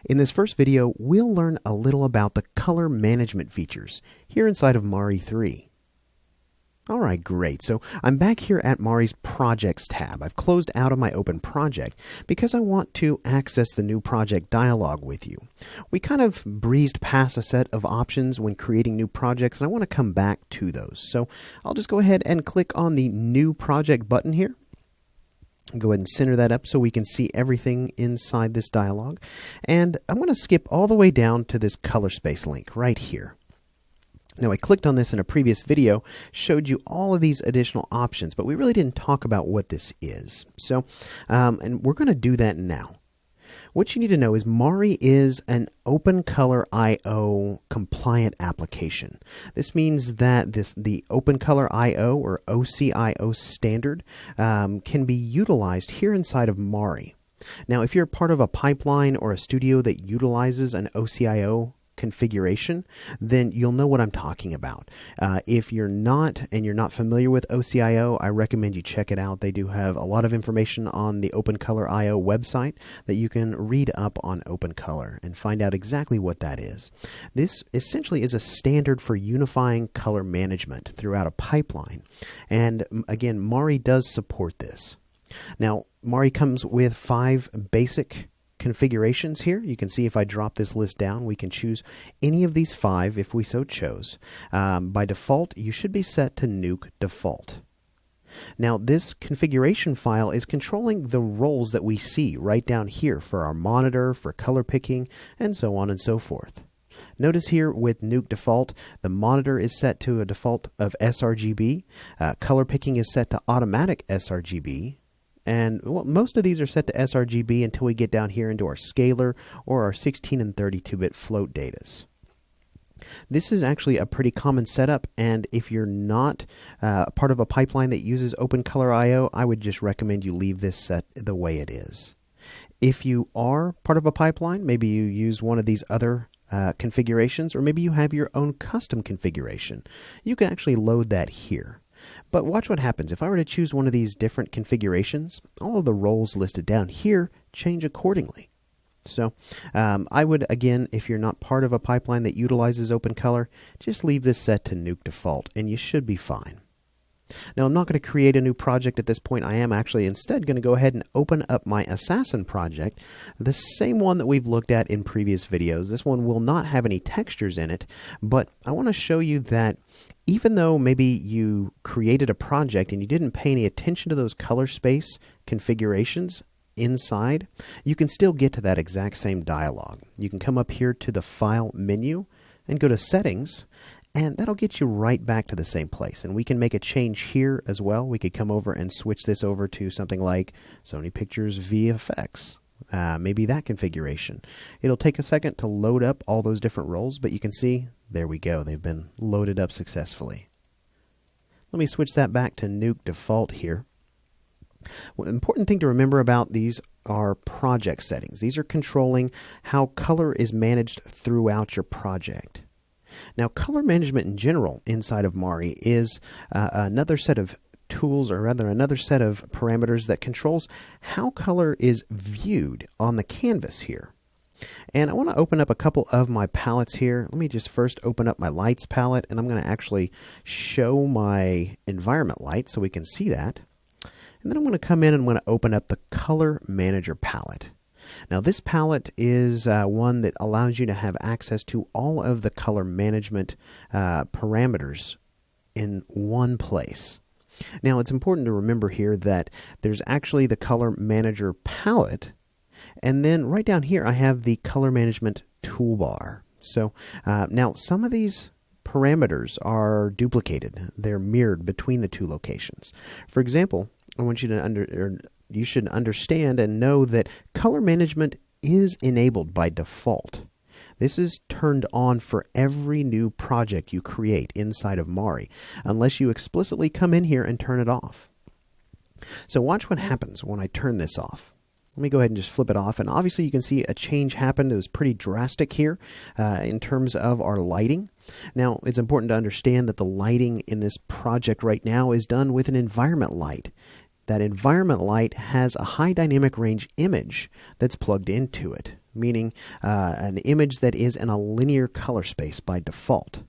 In this first video, we'll learn a little about the color management features here inside of MARI 3. Alright, great. So I'm back here at MARI's Projects tab. I've closed out of my open project because I want to access the new project dialog with you. We kind of breezed past a set of options when creating new projects, and I want to come back to those. So I'll just go ahead and click on the New Project button here. Go ahead and center that up so we can see everything inside this dialog. And I'm going to skip all the way down to this color space link right here. Now, I clicked on this in a previous video, showed you all of these additional options, but we really didn't talk about what this is. So, and we're going to do that now. What you need to know is MARI is an OpenColorIO compliant application. This means that the OpenColorIO or OCIO standard can be utilized here inside of MARI. Now, if you're part of a pipeline or a studio that utilizes an OCIO configuration, then you'll know what I'm talking about. If you're not, and you're not familiar with OCIO, I recommend you check it out. They do have a lot of information on the OpenColorIO website that you can read up on OpenColor and find out exactly what that is. This essentially is a standard for unifying color management throughout a pipeline. And again, MARI does support this. Now, MARI comes with 5 basic configurations here. You can see if I drop this list down, we can choose any of these 5 if we so chose. By default, you should be set to Nuke Default. Now, this configuration file is controlling the roles that we see right down here for our monitor, for color picking, and so on and so forth. Notice here with Nuke Default, the monitor is set to a default of sRGB, color picking is set to automatic sRGB, and most of these are set to sRGB until we get down here into our scalar or our 16 and 32-bit float datas. This is actually a pretty common setup, and if you're not part of a pipeline that uses OpenColorIO, I would just recommend you leave this set the way it is. If you are part of a pipeline, maybe you use one of these other configurations, or maybe you have your own custom configuration, you can actually load that here. But watch what happens. If I were to choose one of these different configurations, all of the roles listed down here change accordingly. So I would, again, if you're not part of a pipeline that utilizes OpenColor, just leave this set to Nuke Default, and you should be fine. Now, I'm not going to create a new project at this point. I am actually instead going to go ahead and open up my Assassin project, the same one that we've looked at in previous videos. This one will not have any textures in it, but I want to show you that even though maybe you created a project and you didn't pay any attention to those color space configurations inside, you can still get to that exact same dialog. You can come up here to the File menu and go to Settings, and that'll get you right back to the same place. And we can make a change here as well. We could come over and switch this over to something like Sony Pictures VFX. Maybe that configuration. It'll take a second to load up all those different roles, but you can see, there we go. They've been loaded up successfully. Let me switch that back to Nuke Default here. Well, the important thing to remember about these are project settings. These are controlling how color is managed throughout your project. Now, color management in general inside of MARI is another set of tools, or rather another set of parameters that controls how color is viewed on the canvas here. And I want to open up a couple of my palettes here. Let me just first open up my lights palette, and I'm going to actually show my environment light so we can see that. And then I'm going to come in and I'm going to open up the Color Manager palette. Now, this palette is one that allows you to have access to all of the color management parameters in one place. Now, it's important to remember here that there's actually the Color Manager palette, and then right down here I have the Color Management toolbar. So now some of these parameters are duplicated. They're mirrored between the two locations. For example, I want you to you should understand and know that color management is enabled by default. This is turned on for every new project you create inside of MARI, unless you explicitly come in here and turn it off. So watch what happens when I turn this off. Let me go ahead and just flip it off, and obviously you can see a change happened. It was pretty drastic here in terms of our lighting. Now, it's important to understand that the lighting in this project right now is done with an environment light. that environment light has a high dynamic range image that's plugged into it, meaning an image that is in a linear color space by default.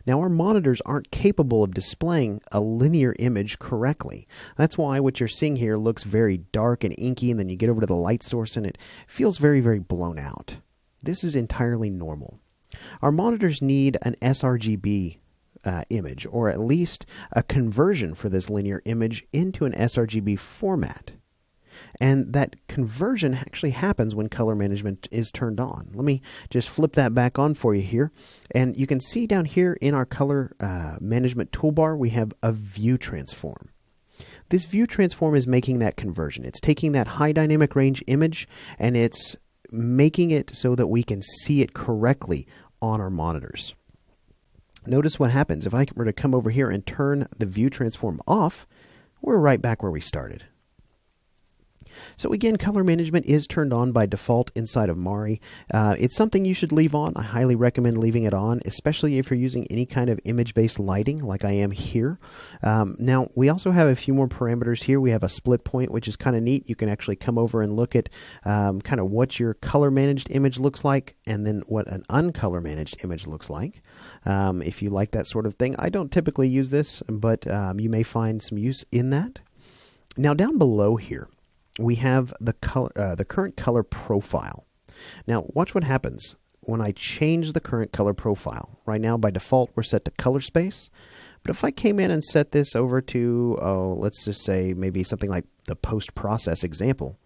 Now, our monitors aren't capable of displaying a linear image correctly. That's why what you're seeing here looks very dark and inky, and then you get over to the light source and it feels very, very blown out. This is entirely normal. Our monitors need an sRGB image, or at least a conversion for this linear image into an sRGB format. And that conversion actually happens when color management is turned on. Let me just flip that back on for you here. And you can see down here in our color management toolbar, we have a view transform. This view transform is making that conversion. It's taking that high dynamic range image and it's making it so that we can see it correctly on our monitors. Notice what happens. If I were to come over here and turn the view transform off, we're right back where we started. So again, color management is turned on by default inside of MARI. It's something you should leave on. I highly recommend leaving it on, especially if you're using any kind of image-based lighting like I am here. Now, we also have a few more parameters here. We have a split point, which is kind of neat. You can actually come over and look at kind of what your color managed image looks like and then what an uncolor managed image looks like. If you like that sort of thing. I don't typically use this, but you may find some use in that. Now, down below here, we have the current color profile. Now, watch what happens when I change the current color profile. Right now, by default, we're set to color space. But if I came in and set this over to, let's just say maybe something like the post-process example,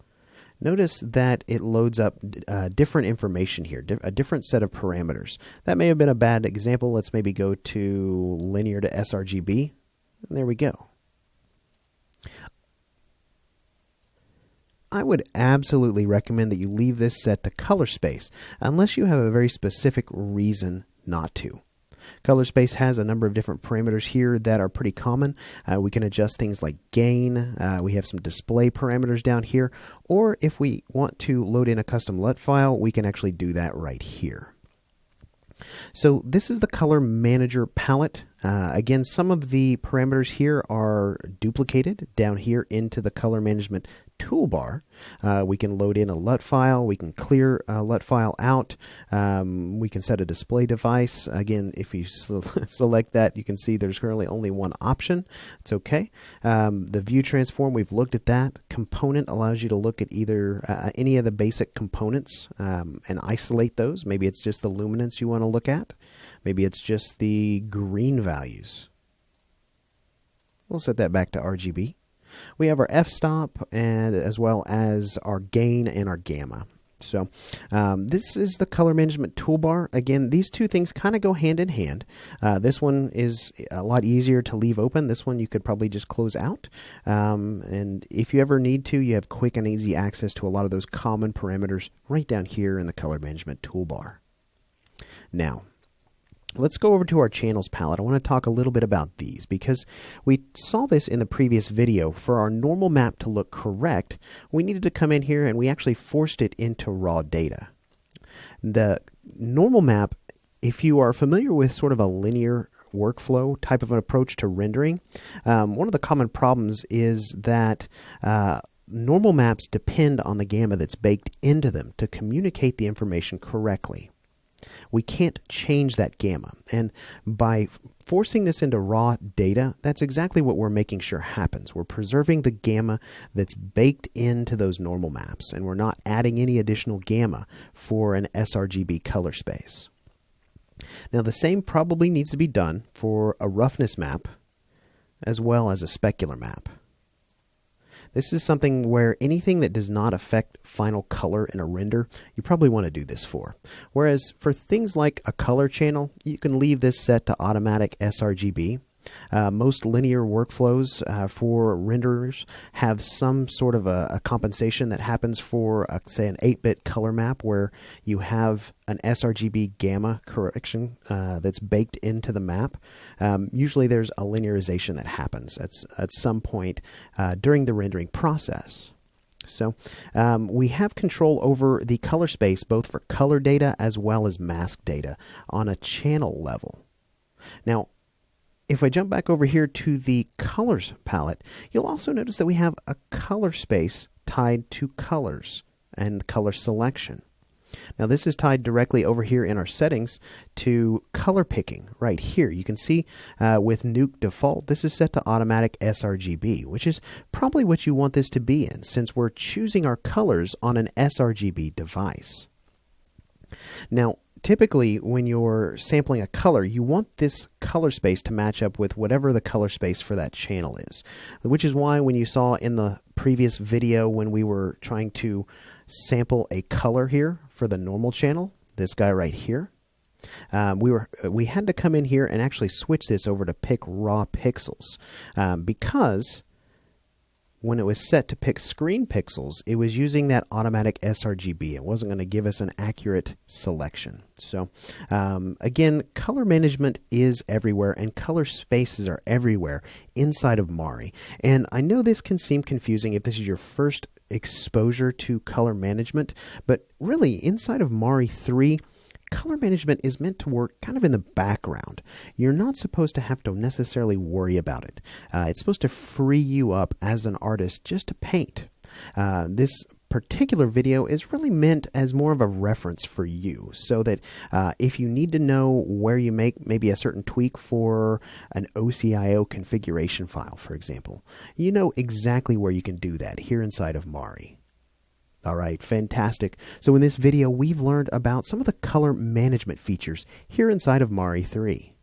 notice that it loads up different information here, a different set of parameters. That may have been a bad example. Let's maybe go to linear to sRGB. And there we go. I would absolutely recommend that you leave this set to color space, unless you have a very specific reason not to. Color space has a number of different parameters here that are pretty common. We can adjust things like gain. We have some display parameters down here. Or if we want to load in a custom LUT file, we can actually do that right here. So this is the color manager palette. Again, some of the parameters here are duplicated down here into the color management toolbar. We can load in a LUT file. We can clear a LUT file out. We can set a display device. Again, if you select that, you can see there's currently only one option. It's okay. The view transform, we've looked at that. Component allows you to look at either any of the basic components and isolate those. Maybe it's just the luminance you want to look at. Maybe it's just the green values. We'll set that back to RGB. We have our f-stop and as well as our gain and our gamma. So this is the color management toolbar. Again, these two things kind of go hand in hand. This one is a lot easier to leave open. This one you could probably just close out. And if you ever need to, you have quick and easy access to a lot of those common parameters right down here in the color management toolbar. Now, let's go over to our channels palette. I want to talk a little bit about these because we saw this in the previous video. For our normal map to look correct, we needed to come in here and we actually forced it into raw data. The normal map, if you are familiar with sort of a linear workflow type of an approach to rendering, one of the common problems is that normal maps depend on the gamma that's baked into them to communicate the information correctly. We can't change that gamma. And by forcing this into raw data, that's exactly what we're making sure happens. We're preserving the gamma that's baked into those normal maps, and we're not adding any additional gamma for an sRGB color space. Now, the same probably needs to be done for a roughness map as well as a specular map. This is something where anything that does not affect final color in a render, you probably want to do this for. Whereas for things like a color channel, you can leave this set to automatic sRGB. Most linear workflows for renderers have some sort of a compensation that happens for, say, an 8-bit color map where you have an sRGB gamma correction that's baked into the map. Usually there's a linearization that happens at some point during the rendering process. So we have control over the color space both for color data as well as mask data on a channel level. Now, if I jump back over here to the colors palette, you'll also notice that we have a color space tied to colors and color selection. Now this is tied directly over here in our settings to color picking right here. You can see with Nuke default, this is set to automatic sRGB, which is probably what you want this to be in, since we're choosing our colors on an sRGB device. Now, typically when you're sampling a color, you want this color space to match up with whatever the color space for that channel is, which is why when you saw in the previous video when we were trying to sample a color here for the normal channel, this guy right here, we had to come in here and actually switch this over to pick raw pixels because when it was set to pick screen pixels, it was using that automatic sRGB. It wasn't going to give us an accurate selection. So again, color management is everywhere and color spaces are everywhere inside of MARI. And I know this can seem confusing if this is your first exposure to color management, but really inside of MARI 3, color management is meant to work kind of in the background. You're not supposed to have to necessarily worry about it. It's supposed to free you up as an artist just to paint. This particular video is really meant as more of a reference for you, so that if you need to know where you make maybe a certain tweak for an OCIO configuration file, for example, you know exactly where you can do that here inside of MARI. All right, fantastic. So in this video, we've learned about some of the color management features here inside of MARI 3.